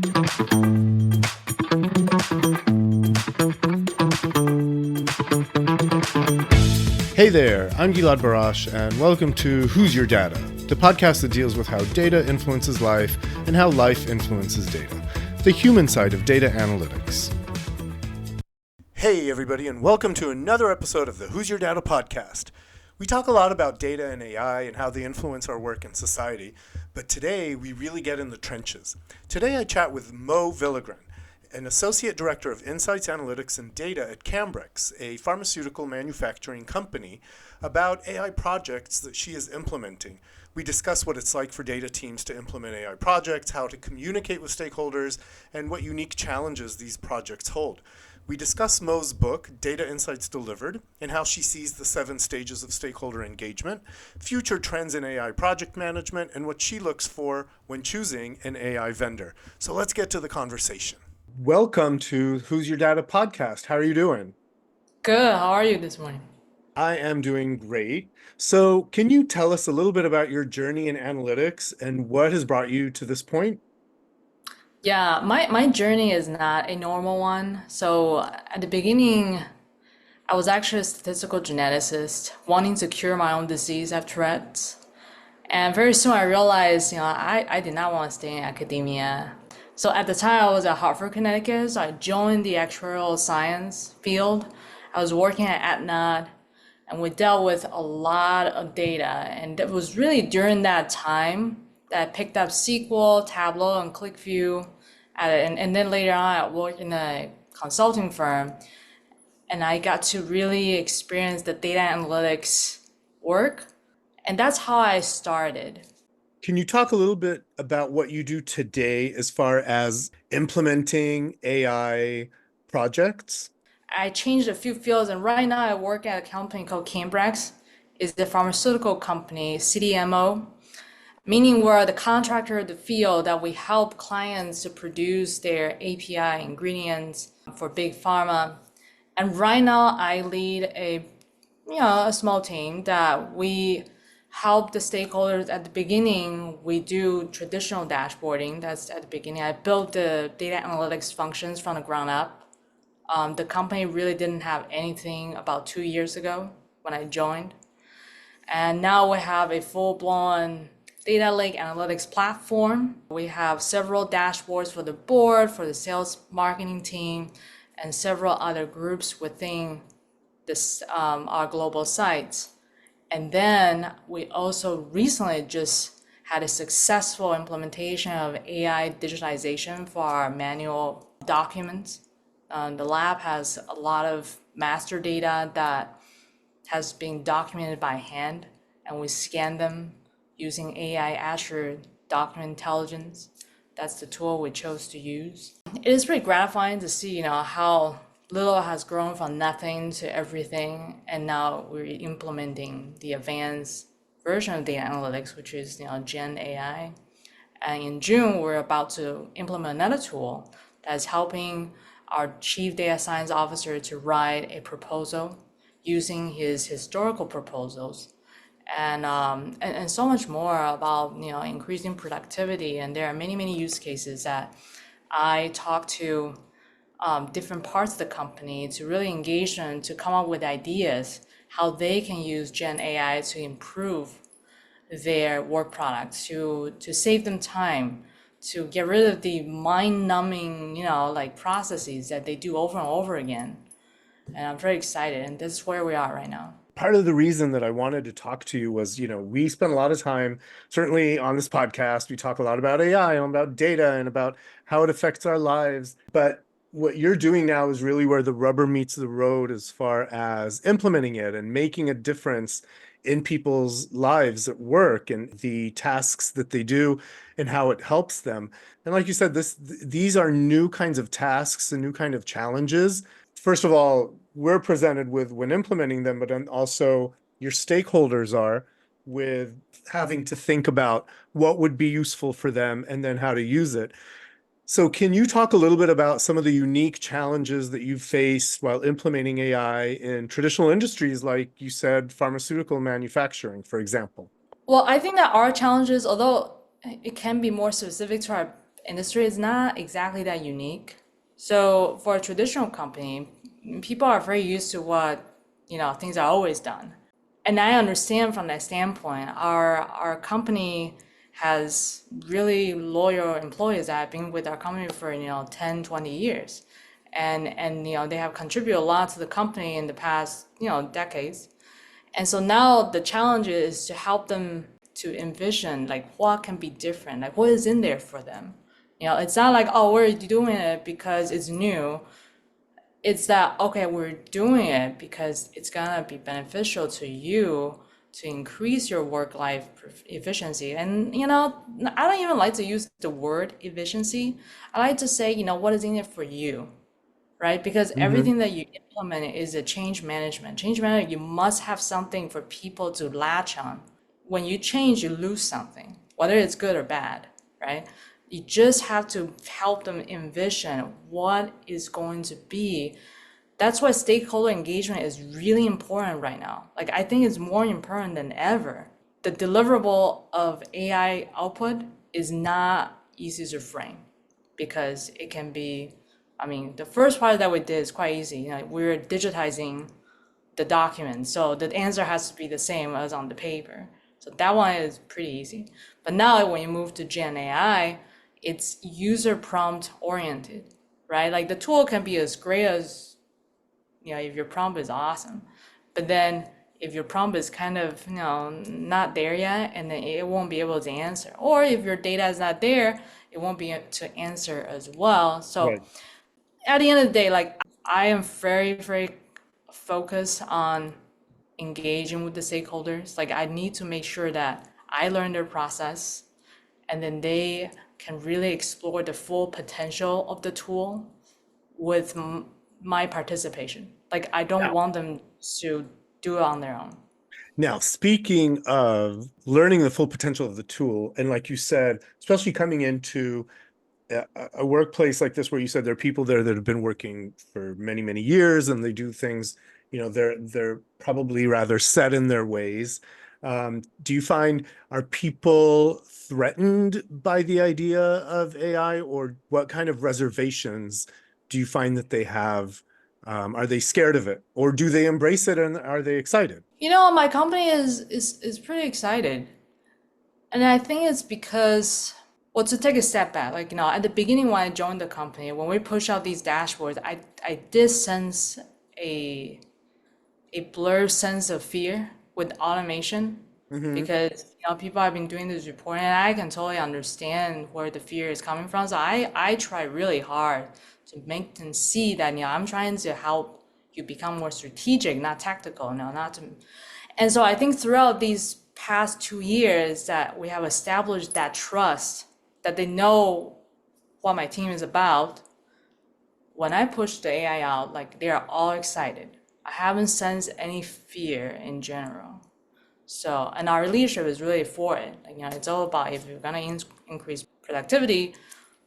Hey there, I'm Gilad Barash, and welcome to Who's Your Data, the podcast that deals with how data influences life and how life influences data, the human side of data analytics. Hey everybody, and welcome to another episode of the Who's Your Data podcast. We talk a lot about data and AI and how they influence our work in society, but today we really get in the trenches. Today I chat with Mo Villigran, an Associate Director of Insights, Analytics, and Data at Cambrex, a pharmaceutical manufacturing company, about AI projects that she is implementing. We discuss what it's like for data teams to implement AI projects, how to communicate with stakeholders, and what unique challenges these projects hold. We discuss Mo's book, Data Insights Delivered, and how she sees the 7 stages of stakeholder engagement, future trends in AI project management, and what she looks for when choosing an AI vendor. So let's get to the conversation. Welcome to Who's Your Data podcast. How are you doing? Good. How are you this morning? I am doing great. So can you tell us a little bit about your journey in analytics and what has brought you to this point? Yeah, my journey is not a normal one. So at the beginning, I was actually a statistical geneticist, wanting to cure my own disease of Tourette's. And very soon I realized, I did not want to stay in academia. So at the time I was at Hartford, Connecticut, so I joined the actuarial science field. I was working at Aetna, and we dealt with a lot of data. And it was really during that time that I picked up SQL, Tableau, and ClickView. And then later on, I worked in a consulting firm, and I got to really experience the data analytics work. And that's how I started. Can you talk a little bit about what you do today as far as implementing AI projects? I changed a few fields, and right now I work at a company called Cambrex. It's the pharmaceutical company, CDMO, meaning we're the contractor of the field that we help clients to produce their API ingredients for big pharma. And right now I lead a small team that we help the stakeholders at the beginning. We do traditional dashboarding. That's at the beginning. I built the data analytics functions from the ground up. The company really didn't have anything about 2 years ago when I joined. And now we have a full-blown data lake analytics platform. We have several dashboards for the board, for the sales marketing team, and several other groups within this our global sites. And then we also recently just had a successful implementation of AI digitization for our manual documents. The lab has a lot of master data that has been documented by hand, and we scan them using AI Azure Document Intelligence. That's the tool we chose to use. It is pretty gratifying to see, how little has grown from nothing to everything, and now we're implementing the advanced version of data analytics, which is, Gen AI. And in June, we're about to implement another tool that's helping our chief data science officer to write a proposal using his historical proposals, and so much more about increasing productivity. And there are many use cases that I talk to different parts of the company to really engage them to come up with ideas how they can use Gen AI to improve their work products, to save them time, to get rid of the mind-numbing, processes that they do over and over again. And I'm very excited, and this is where we are right now. Part of the reason that I wanted to talk to you was, we spend a lot of time, certainly on this podcast, we talk a lot about AI and about data and about how it affects our lives. But what you're doing now is really where the rubber meets the road as far as implementing it and making a difference in people's lives at work and the tasks that they do and how it helps them. And like you said, these are new kinds of tasks and new kind of challenges. First of all, we're presented with when implementing them, but then also your stakeholders are with having to think about what would be useful for them and then how to use it. So can you talk a little bit about some of the unique challenges that you've faced while implementing AI in traditional industries, like you said, pharmaceutical manufacturing, for example? Well, I think that our challenges, although it can be more specific to our industry is not exactly that unique. So for a traditional company, people are very used to what, things are always done. And I understand from that standpoint, our company has really loyal employees that have been with our company for, 10, 20 years. And they have contributed a lot to the company in the past, decades. And so now the challenge is to help them to envision like what can be different, like what is in there for them. It's not like, oh, we're doing it because it's new. It's that, okay, we're doing it because it's gonna be beneficial to you to increase your work-life efficiency. And, I don't even like to use the word efficiency. I like to say, what is in it for you, right? Because Hmm. everything that you implement is a change management. Change management, you must have something for people to latch on. When you change, you lose something, whether it's good or bad, right? You just have to help them envision what is going to be. That's why stakeholder engagement is really important right now. Like, I think it's more important than ever. The deliverable of AI output is not easy to frame because it can be, I mean, the first part that we did is quite easy. We're digitizing the document, so the answer has to be the same as on the paper. So that one is pretty easy. But now when you move to Gen AI, it's user prompt oriented, right? Like the tool can be as great as, if your prompt is awesome, but then if your prompt is kind of, not there yet, and then it won't be able to answer. Or if your data is not there, it won't be able to answer as well. So Right. at the end of the day, like I am very, very focused on engaging with the stakeholders. Like I need to make sure that I learn their process and then they can really explore the full potential of the tool with my participation. Like I don't want them to do it on their own. Now, speaking of learning the full potential of the tool, and like you said, especially coming into a workplace like this where you said there are people there that have been working for many, many years and they do things, they're probably rather set in their ways. Do you find are people threatened by the idea of AI, or what kind of reservations do you find that they have? Are they scared of it, or do they embrace it and are they excited? My company is pretty excited. And I think it's because, well, to take a step back, like, at the beginning when I joined the company, when we push out these dashboards, I did sense a a blurred sense of fear with automation Hmm. because people have been doing this reporting and I can totally understand where the fear is coming from. So I try really hard to make them see that I'm trying to help you become more strategic, not tactical, no, not to. And so I think throughout these past 2 years that we have established that trust that they know what my team is about. When I push the AI out, like they are all excited. I haven't sensed any fear in general. So, and our leadership is really for it. Like, it's all about if you're gonna increase productivity,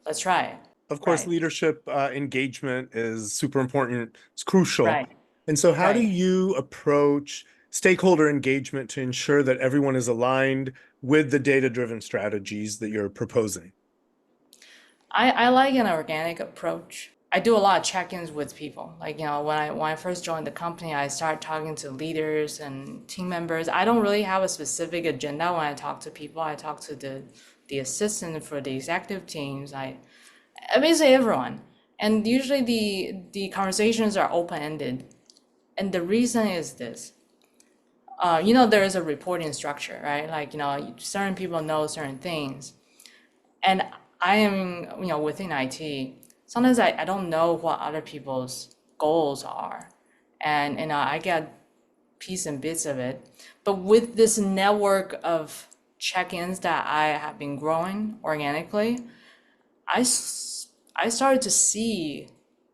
let's try it. Of course, Right, leadership engagement is super important. It's crucial. right, And so, how do right. you approach stakeholder engagement to ensure that everyone is aligned with the data-driven strategies that you're proposing? I like an organic approach. I do a lot of check-ins with people. Like, when I first joined the company, I started talking to leaders and team members. I don't really have a specific agenda when I talk to people. I talk to the assistant for the executive teams. I basically everyone. And usually the conversations are open-ended. And the reason is this. There is a reporting structure, right? Like, certain people know certain things. And I am, within IT, sometimes I don't know what other people's goals are. And, I get piece and bits of it. But with this network of check-ins that I have been growing organically, I started to see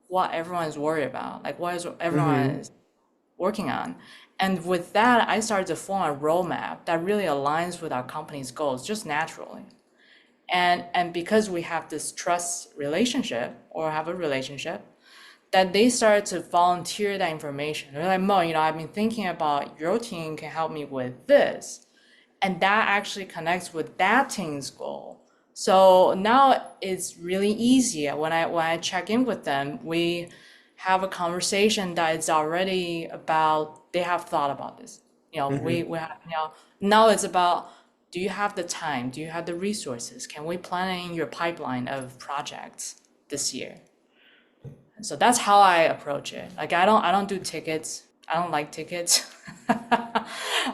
what everyone's worried about, like what is everyone Hmm. is working on. And with that, I started to form a roadmap that really aligns with our company's goals just naturally. And because we have this trust relationship or have a relationship, that they started to volunteer that information. They're like, Mo, I've been thinking about your team can help me with this. And that actually connects with that team's goal. So now it's really easy. When I check in with them, we have a conversation that is already about they have thought about this. Hmm. We have, now it's about, do you have the time? Do you have the resources? Can we plan in your pipeline of projects this year? And so that's how I approach it. Like I don't do tickets. I don't like tickets.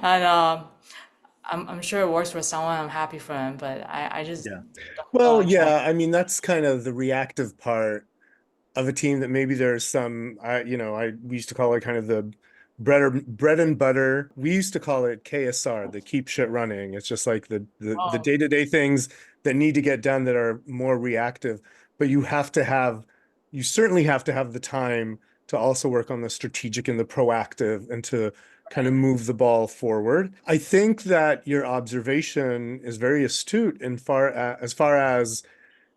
And I'm sure it works for someone. I'm happy for them, but I just Yeah. don't Well, enjoy. yeah, I mean, that's kind of the reactive part of a team that maybe there's some, we used to call it kind of the bread and butter. We used to call it KSR, the keep shit running. It's just like the Oh, day-to-day things that need to get done that are more reactive. But you certainly have to have the time to also work on the strategic and the proactive and to kind of right. move the ball forward. I think that your observation is very astute as far as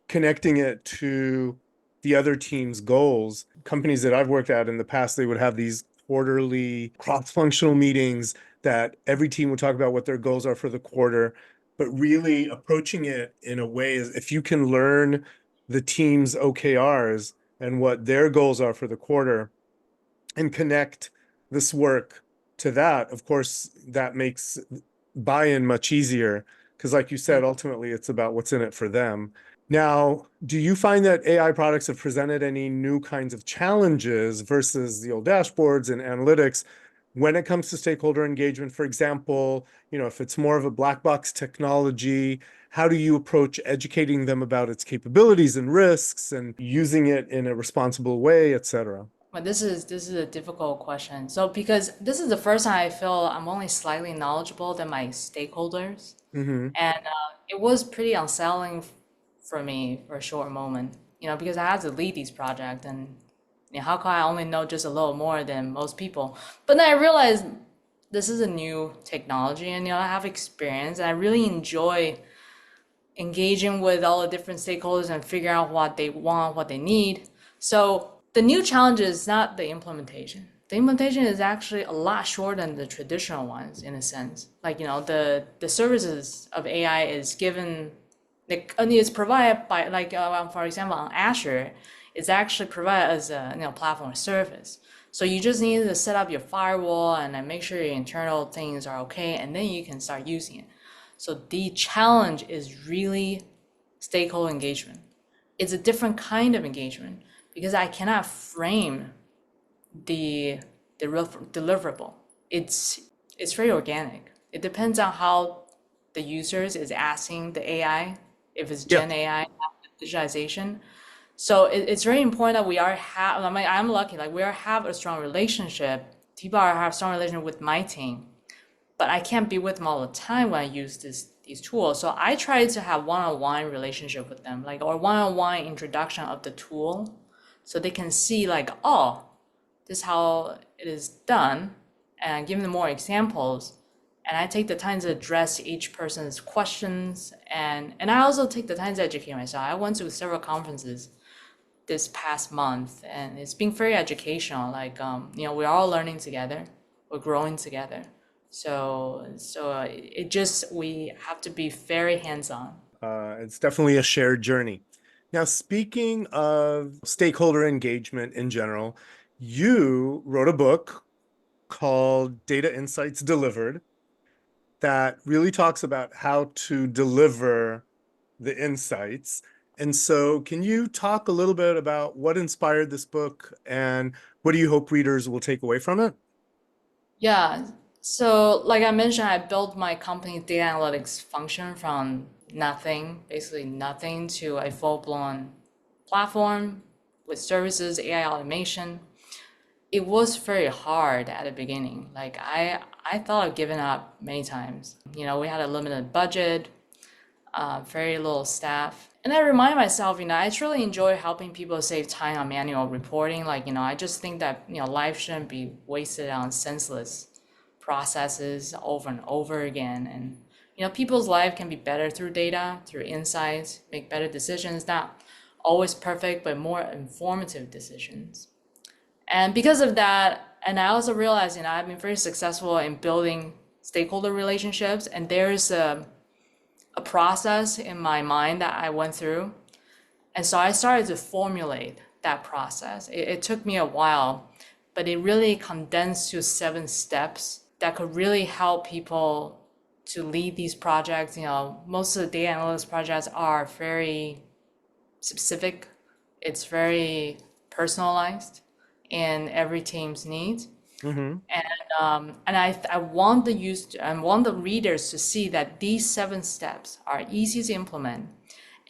connecting it to the other team's goals. Companies that I've worked at in the past, they would have these quarterly cross-functional meetings that every team would talk about what their goals are for the quarter, but really approaching it in a way is if you can learn the team's OKRs and what their goals are for the quarter and connect this work to that, of course, that makes buy-in much easier because, like you said, ultimately it's about what's in it for them. Now, do you find that AI products have presented any new kinds of challenges versus the old dashboards and analytics when it comes to stakeholder engagement? For example, if it's more of a black box technology, how do you approach educating them about its capabilities and risks and using it in a responsible way, et cetera? But this is a difficult question. So because this is the first time I feel I'm only slightly knowledgeable than my stakeholders, Hmm. and it was pretty unsettling for me for a short moment. Because I had to lead these projects, and how come I only know just a little more than most people? But then I realized this is a new technology, and I have experience, and I really enjoy engaging with all the different stakeholders and figuring out what they want, what they need. So the new challenge is not the implementation. The implementation is actually a lot shorter than the traditional ones in a sense. Like, the services of AI is given, like, and it's provided by, like, for example, on Azure, it's actually provided as a platform service. So you just need to set up your firewall and then make sure your internal things are okay, and then you can start using it. So the challenge is really stakeholder engagement. It's a different kind of engagement because I cannot frame the deliverable. It's it's very organic. It depends on how the users is asking the AI, if it's Yeah. Gen AI, digitization. So it's very important that we are have. I mean, I'm lucky. Like we are have a strong relationship. People are have strong relationship with my team, but I can't be with them all the time when I use these tools. So I try to have one-on-one relationship with them, like or one-on-one introduction of the tool, so they can see like, oh, this is how it is done, and give them more examples. And I take the time to address each person's questions, and I also take the time to educate myself. I went to several conferences this past month, and it's been very educational. Like, we're all learning together, we're growing together. So it just we have to be very hands-on. It's definitely a shared journey. Now, speaking of stakeholder engagement in general, you wrote a book called Data Insights Delivered that really talks about how to deliver the insights. And so, can you talk a little bit about what inspired this book and what do you hope readers will take away from it? Yeah. So like I mentioned, I built my company data analytics function from nothing, basically nothing, to a full-blown platform with services, AI automation. It was very hard at the beginning. Like I thought of giving up many times. We had a limited budget, very little staff. And I remind myself, I truly enjoy helping people save time on manual reporting. Like, I just think that, life shouldn't be wasted on senseless processes over and over again. And, people's life can be better through data, through insights, make better decisions, not always perfect, but more informative decisions. And because of that, and I also realized, I've been very successful in building stakeholder relationships, and there's a a process in my mind that I went through. And so I started to formulate that process. It took me a while, but it really condensed to 7 steps that could really help people to lead these projects. Most of the data analytics projects are very specific. It's very personalized in every team's needs. Mm-hmm. And I want I want the readers to see that these 7 steps are easy to implement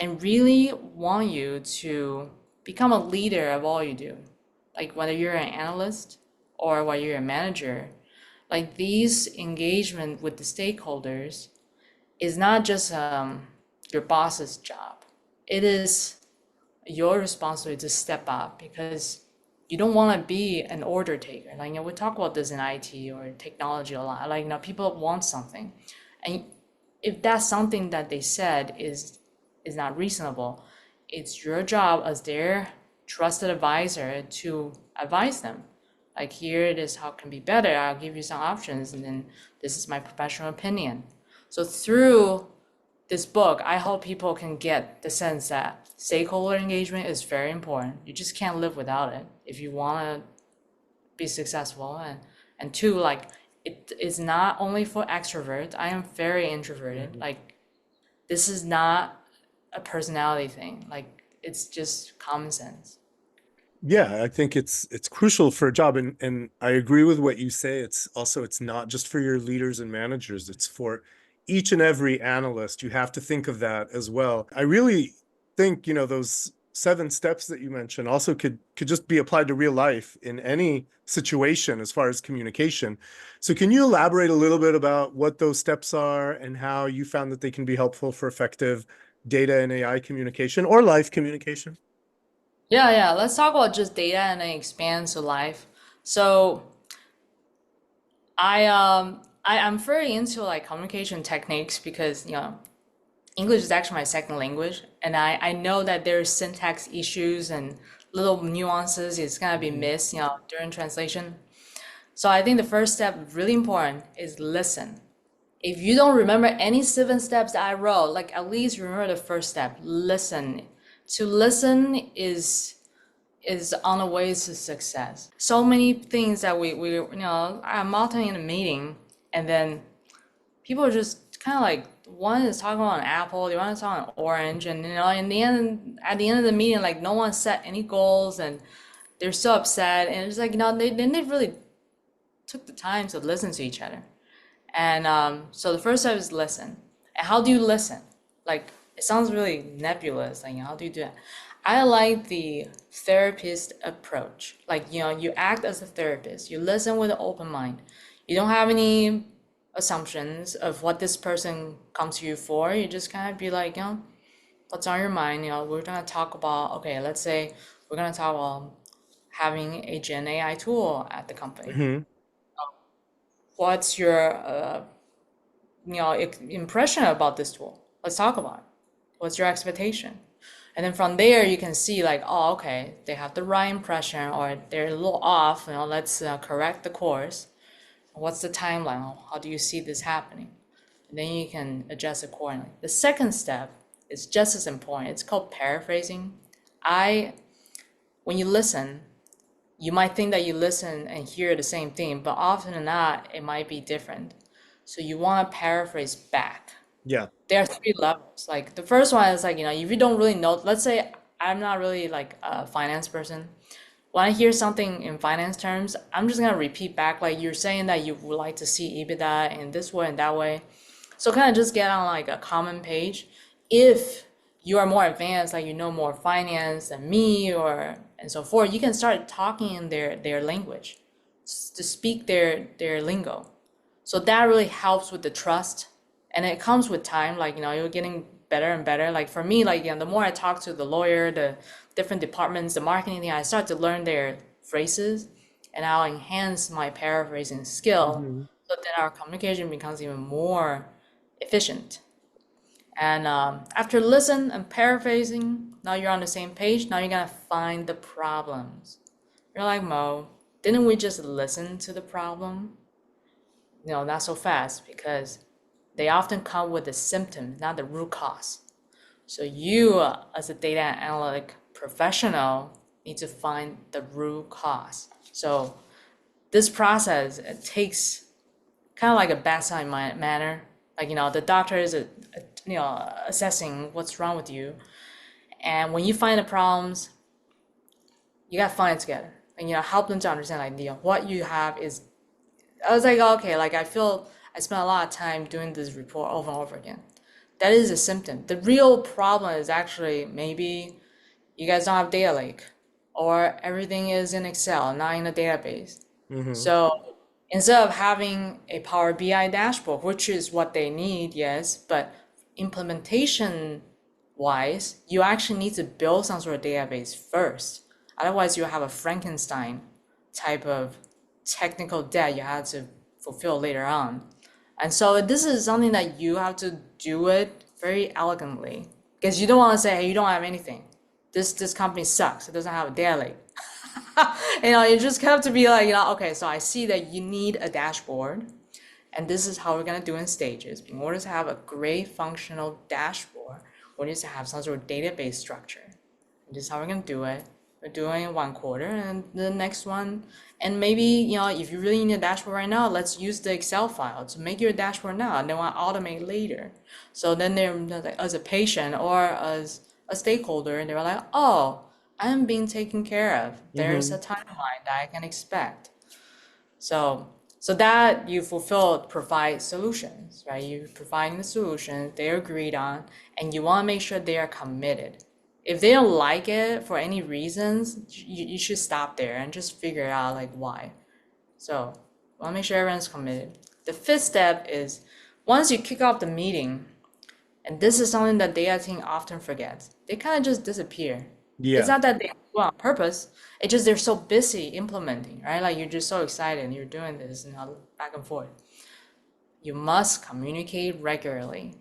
and really want you to become a leader of all you do. Like whether you're an analyst or whether you're a manager, like these engagement with the stakeholders is not just your boss's job. It is your responsibility to step up because you don't want to be an order taker. Like, we talk about this in IT or technology a lot. Like, people want something. And if that's something that they said is not reasonable, it's your job as their trusted advisor to advise them. Like, here it is, how it can be better. I'll give you some options, and then this is my professional opinion. So through this book, I hope people can get the sense that stakeholder engagement is very important. You just can't live without it if you want to be successful. And two, like, it is not only for extroverts. I am very introverted. Like, this is not a personality thing. Like, it's just common sense. Yeah, I think it's crucial for a job, and I agree with what you say. It's not just for your leaders and managers, it's for each and every analyst. You have to think of that as well. I really think, those 7 steps that you mentioned also could just be applied to real life in any situation as far as communication. So can you elaborate a little bit about what those steps are and how you found that they can be helpful for effective data and AI communication or life communication? Yeah. Let's talk about just data and then expand to life. So I'm very into like communication techniques because English is actually my second language, and I know that there's syntax issues and little nuances is gonna be Mhm. missed, during translation. So I think the first step, really important, is listen. If you don't remember any 7 steps that I wrote, like at least remember the first step, listen. To listen is on the way to success. So many things that I'm often in a meeting, and then people are just kind of like, one is talking about an apple, the other is talking about an orange, and at the end of the meeting, like no one set any goals, and they're so upset, and it's like they really took the time to listen to each other. And so the first step is listen. And how do you listen? Like, it sounds really nebulous. Like, how do you do that? I like the therapist approach. Like, you act as a therapist. You listen with an open mind. You don't have any assumptions of what this person comes to you for. You just kind of be like, what's on your mind? We're gonna talk about, okay, let's say we're gonna talk about having a Gen AI tool at the company. Mhm. What's your impression about this tool? Let's talk about it. What's your expectation? And then from there, you can see like, oh, okay, they have the right impression or they're a little off. Let's correct the course. What's the timeline? How do you see this happening? And then you can adjust accordingly. The second step is just as important. It's called paraphrasing. I, when you listen, you might think that you listen and hear the same thing, but often than not, it might be different. So you want to paraphrase back. Yeah. There are 3 levels. Like the first one is like, if you don't really know, let's say I'm not really like a finance person. When I hear something in finance terms, I'm just gonna repeat back like you're saying that you would like to see EBITDA in this way and that way. So kind of just get on like a common page. If you are more advanced, like you know more finance than me or and so forth, you can start talking in their language, to speak their lingo. So that really helps with the trust, and it comes with time. Like you're getting better and better. Like for me, like the more I talk to the lawyer, the different departments, the marketing thing, I start to learn their phrases, and I'll enhance my paraphrasing skill, Mhm. so that our communication becomes even more efficient. And after listen and paraphrasing, now you're on the same page. Now you're gonna find the problems. You're like, Mo, didn't we just listen to the problem? No, not so fast, because they often come with a symptom, not the root cause. So you, as a data analytic professional, need to find the root cause. So this process, it takes kind of like a bedside manner. Like, the doctor is, assessing what's wrong with you. And when you find the problems, you gotta find it together. And, help them to understand, like, what you have is, I was like, okay, like, I feel I spent a lot of time doing this report over and over again. That is a symptom. The real problem is actually maybe you guys don't have data lake, or everything is in Excel, not in a database. So instead of having a Power BI dashboard, which is what they need, yes, but implementation wise, you actually need to build some sort of database first. Otherwise, you have a Frankenstein type of technical debt you have to fulfill later on. And so this is something that you have to do it very elegantly, because you don't want to say, hey, you don't have anything. This company sucks. It doesn't have a data lake. You just have to be like, okay, so I see that you need a dashboard, and this is how we're gonna do in stages. In order to have a great functional dashboard, we need to have some sort of database structure. And this is how we're gonna do it. We're doing it 1 quarter, and the next one, and maybe, if you really need a dashboard right now, let's use the Excel file to make your dashboard now, and then we'll automate later. So then they're like, as a patient or as a stakeholder, and they're like, oh, I'm being taken care of. There's a timeline that I can expect. So that you provide solutions, right? You providing the solutions they agreed on, and you want to make sure they are committed. If they don't like it for any reasons, you should stop there and just figure out like why. So want to make sure everyone's committed. The fifth step is, once you kick off the meeting, and this is something that data team often forgets, they kind of just disappear. Yeah. It's not that they do it on purpose. It's just they're so busy implementing, right? Like, you're just so excited and you're doing this and back and forth. You must communicate regularly.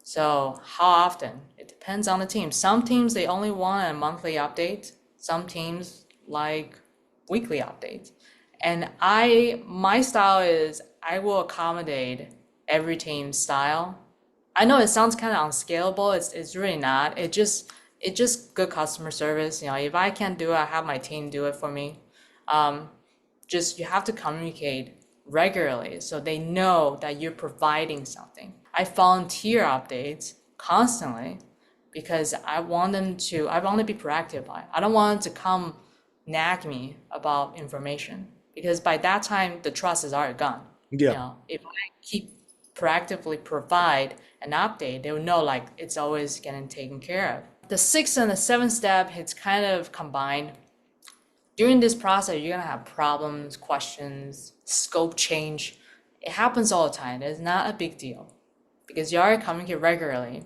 So how often? It depends on the team. Some teams, they only want a monthly update. Some teams like weekly updates. And my style is I will accommodate every team's style. I know it sounds kind of unscalable. It's really not. It's just good customer service. If I can't do it, I have my team do it for me. Just you have to communicate regularly so they know that you're providing something. I volunteer updates constantly because I want to be proactive. I don't want them to come nag me about information, because by that time the trust is already gone. Yeah. If I keep proactively provide an update, they will know like it's always getting taken care of. The sixth and the seventh step, it's kind of combined. During this process, you're gonna have problems, questions, scope change. It happens all the time. It's not a big deal because you already communicate regularly.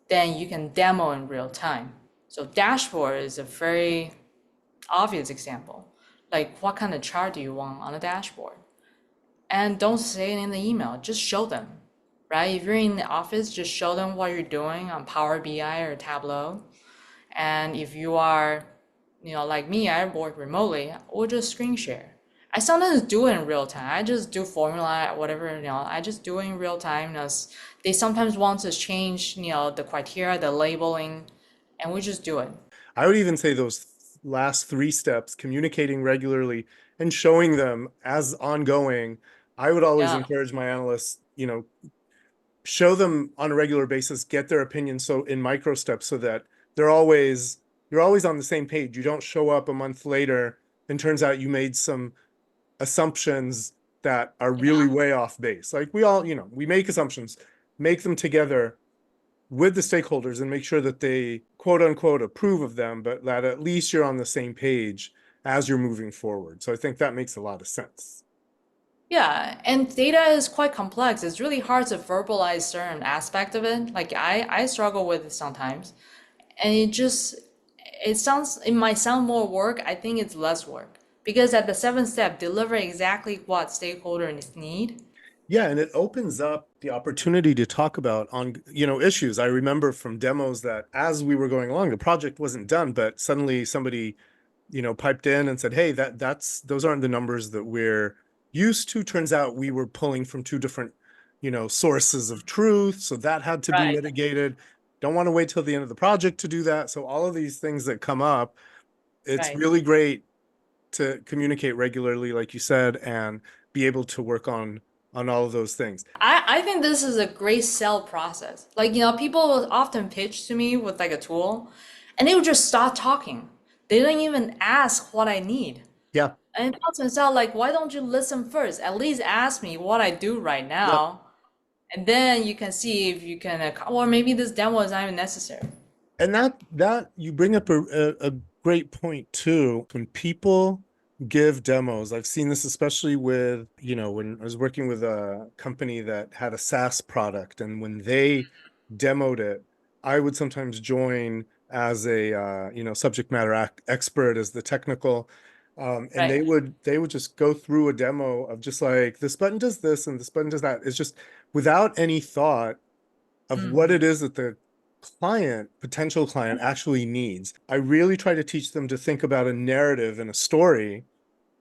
Then you can demo in real time. So dashboard is a very obvious example. Like, what kind of chart do you want on a dashboard? And don't say it in the email, just show them, right? If you're in the office, just show them what you're doing on Power BI or Tableau. And if you are, like me, I work remotely, or just screen share. I sometimes do it in real time. I just do formula, whatever, I just do it in real time. They sometimes want to change, the criteria, the labeling, and we just do it. I would even say those last 3 steps, communicating regularly and showing them as ongoing. I would always Yeah. encourage my analysts, show them on a regular basis, get their opinion so in micro steps so that you're always on the same page. You don't show up a month later and turns out you made some assumptions that are really way off base. Like we all, we make assumptions, make them together with the stakeholders and make sure that they quote unquote approve of them, but that at least you're on the same page as you're moving forward. So I think that makes a lot of sense. Yeah, and data is quite complex. It's really hard to verbalize certain aspect of it. Like I struggle with it sometimes. And it might sound more work. I think it's less work. Because at the seventh step, deliver exactly what stakeholders need. Yeah, and it opens up the opportunity to talk about issues. I remember from demos that as we were going along, the project wasn't done, but suddenly somebody, piped in and said, "Hey, those aren't the numbers that we're used to. Turns out we were pulling from 2 different, sources of truth. So that had to be Right, mitigated. Don't want to wait till the end of the project to do that. So all of these things that come up, it's right. really great to communicate regularly, like you said, and be able to work on all of those things. I think this is a great sell process. Like, people will often pitch to me with like a tool and they would just start talking. They don't even ask what I need. Yeah. And it turns out like, why don't you listen first? At least ask me what I do right Yep. now. And then you can see if you can, or maybe this demo is not even necessary. And that you bring up a great point too. When people give demos, I've seen this especially with, when I was working with a company that had a SaaS product, and when they demoed it, I would sometimes join as a subject matter expert, as the technical, and Right, they would just go through a demo of just like, this button does this and this button does that. It's just without any thought of what it is that the potential client actually needs. I really try to teach them to think about a narrative and a story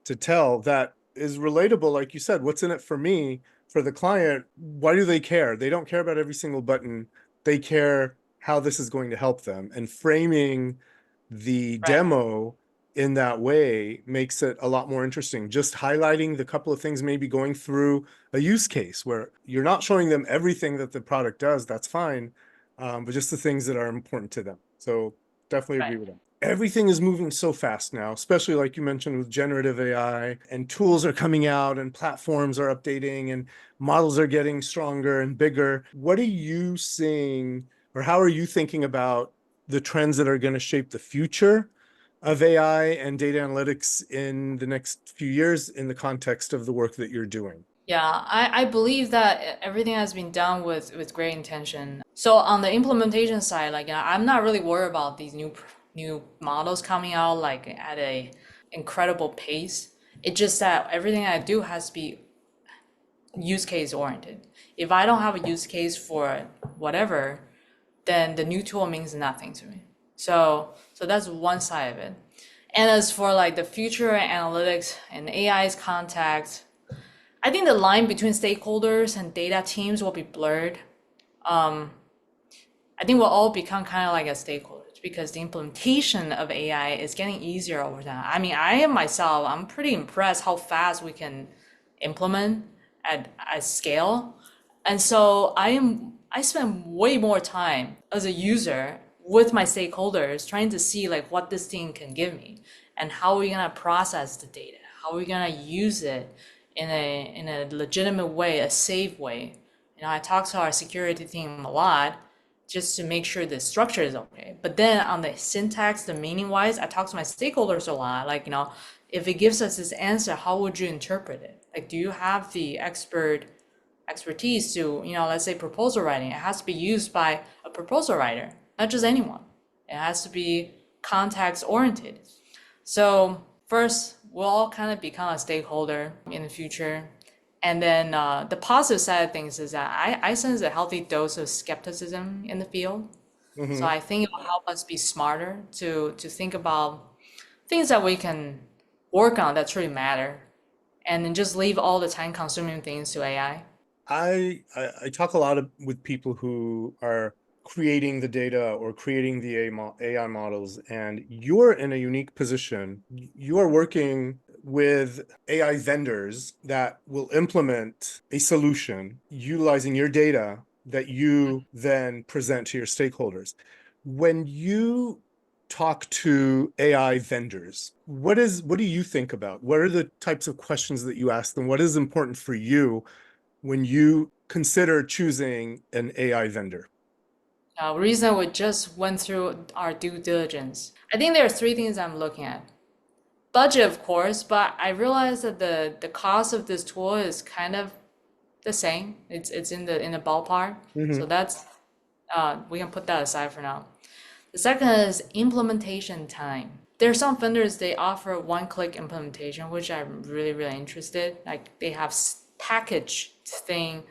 to tell that is relatable. Like you said, what's in it for me, for the client? Why do they care? They don't care about every single button. They care how this is going to help them. And framing the right, demo in that way makes it a lot more interesting. Just highlighting the couple of things, maybe going through a use case where you're not showing them everything that the product does, that's fine, but just the things that are important to them. So definitely right. agree with that. Everything is moving so fast now, especially like you mentioned with generative AI, and tools are coming out and platforms are updating and models are getting stronger and bigger. What are you seeing, or how are you thinking about the trends that are going to shape the future of AI and data analytics in the next few years in the context of the work that you're doing? Yeah, I believe that everything has been done with great intention. So on the implementation side, like I'm not really worried about these new models coming out like at a incredible pace. It's just that everything I do has to be use case oriented. If I don't have a use case for whatever, then the new tool means nothing to me. So that's one side of it. And as for like the future analytics and AI's contact, I think the line between stakeholders and data teams will be blurred. I think we'll all become kind of like a stakeholders because the implementation of AI is getting easier over time. I mean, I am myself, I'm pretty impressed how fast we can implement at scale. And so I spend way more time as a user with my stakeholders trying to see like what this thing can give me and how are we gonna process the data, how are we gonna use it in a legitimate way, a safe way. I talk to our security team a lot just to make sure the structure is okay. But then on the syntax, the meaning wise, I talk to my stakeholders a lot. Like, if it gives us this answer, how would you interpret it? Like, do you have the expertise to, let's say proposal writing? It has to be used by a proposal writer, not just anyone. It has to be context oriented. So first, we'll all kind of become a stakeholder in the future. And then the positive side of things is that I sense a healthy dose of skepticism in the field. So Mm-hmm. I think it will help us be smarter to think about things that we can work on that truly matter, and then just leave all the time consuming things to AI. I talk a lot with people who are creating the data or creating the AI models, and you're in a unique position. You are working with AI vendors that will implement a solution utilizing your data that you then present to your stakeholders. When you talk to AI vendors, what do you think about? What are the types of questions that you ask them? What is important for you when you consider choosing an AI vendor? Reason we just went through our due diligence. I think there are three things I'm looking at. Budget, of course, but I realize that the cost of this tool is kind of the same. It's in the ballpark. So Mm-hmm. that's we can put that aside for now. The second is implementation time. There are some vendors they offer one-click implementation, which I'm really interested. Like they have packaged thing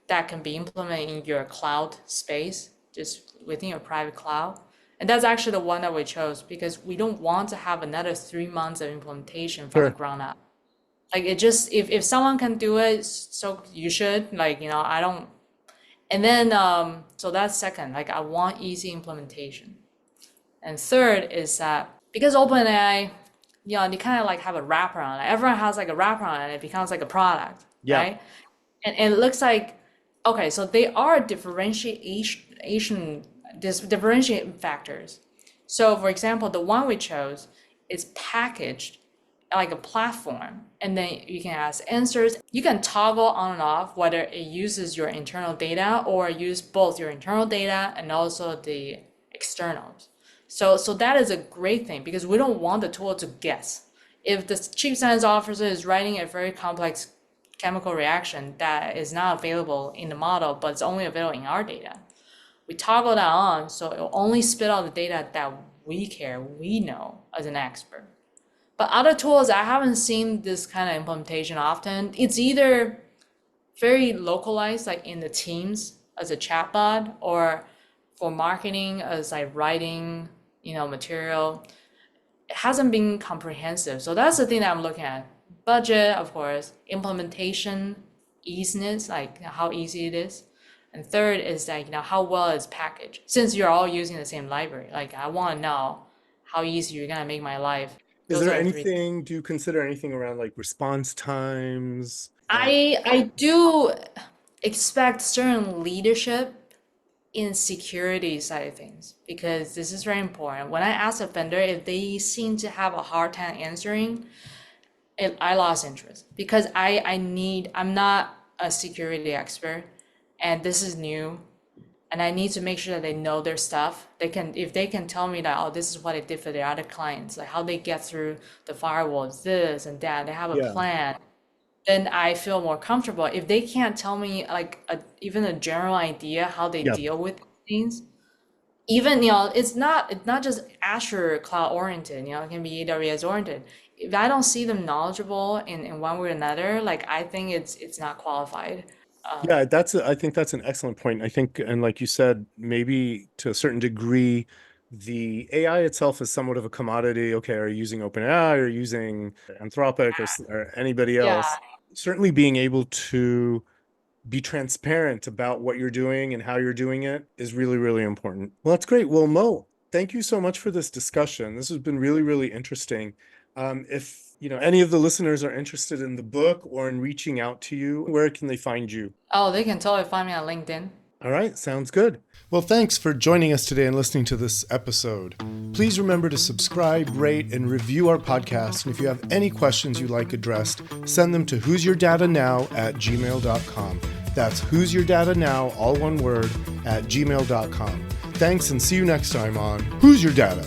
that can be implemented in your cloud space, just within your private cloud. And that's actually the one that we chose because we don't want to have another 3 months of implementation from the Sure. ground up. Like it just if someone can do it, so you should. Like, I don't. And then so that's second. Like I want easy implementation. And third is that because OpenAI, they kind of like have a wrapper on it. Everyone has like a wrapper on it, and it becomes like a product, Yeah. right? And it looks like, okay, so they are differentiating factors. So for example, the one we chose is packaged like a platform, and then you can ask answers. You can toggle on and off whether it uses your internal data or use both your internal data and also the externals. So that is a great thing because we don't want the tool to guess. If the chief science officer is writing a very complex chemical reaction that is not available in the model, but it's only available in our data, we toggle that on so it will only spit out the data that we know as an expert. But other tools, I haven't seen this kind of implementation often. It's either very localized, like in the teams as a chatbot, or for marketing as like writing, material. It hasn't been comprehensive. So that's the thing that I'm looking at. Budget, of course, implementation, easiness, like how easy it is. And third is like, how well it's packaged. Since you're all using the same library, like I want to know how easy you're gonna make my life. Is Those there are the three. anything, do you consider anything around like response times? I do expect certain leadership in security side of things because this is very important. When I ask a vendor if they seem to have a hard time answering, I lost interest because I'm not a security expert and this is new and I need to make sure that they know their stuff. If they can tell me that, oh, this is what they did for their other clients, like how they get through the firewalls, this and that, they have a Yeah. plan, then I feel more comfortable. If they can't tell me like even a general idea how they Yeah. deal with things, even it's not just Azure cloud oriented, it can be AWS oriented. If I don't see them knowledgeable in one way or another, like I think it's not qualified. Yeah, I think that's an excellent point. I think, and like you said, maybe to a certain degree, the AI itself is somewhat of a commodity. Okay, are you using OpenAI or using Anthropic or anybody Yeah. else? Certainly being able to be transparent about what you're doing and how you're doing it is really, really important. Well, that's great. Well, Mo, thank you so much for this discussion. This has been really, really interesting. If any of the listeners are interested in the book or in reaching out to you, where can they find you? Oh, they can totally find me on LinkedIn. All right, sounds good. Well, thanks for joining us today and listening to this episode. Please remember to subscribe, rate, and review our podcast. And if you have any questions you'd like addressed, send them to who'syourdatanow@gmail.com. That's who'syourdatanow, all one word, @gmail.com. Thanks and see you next time on Who's Your Data?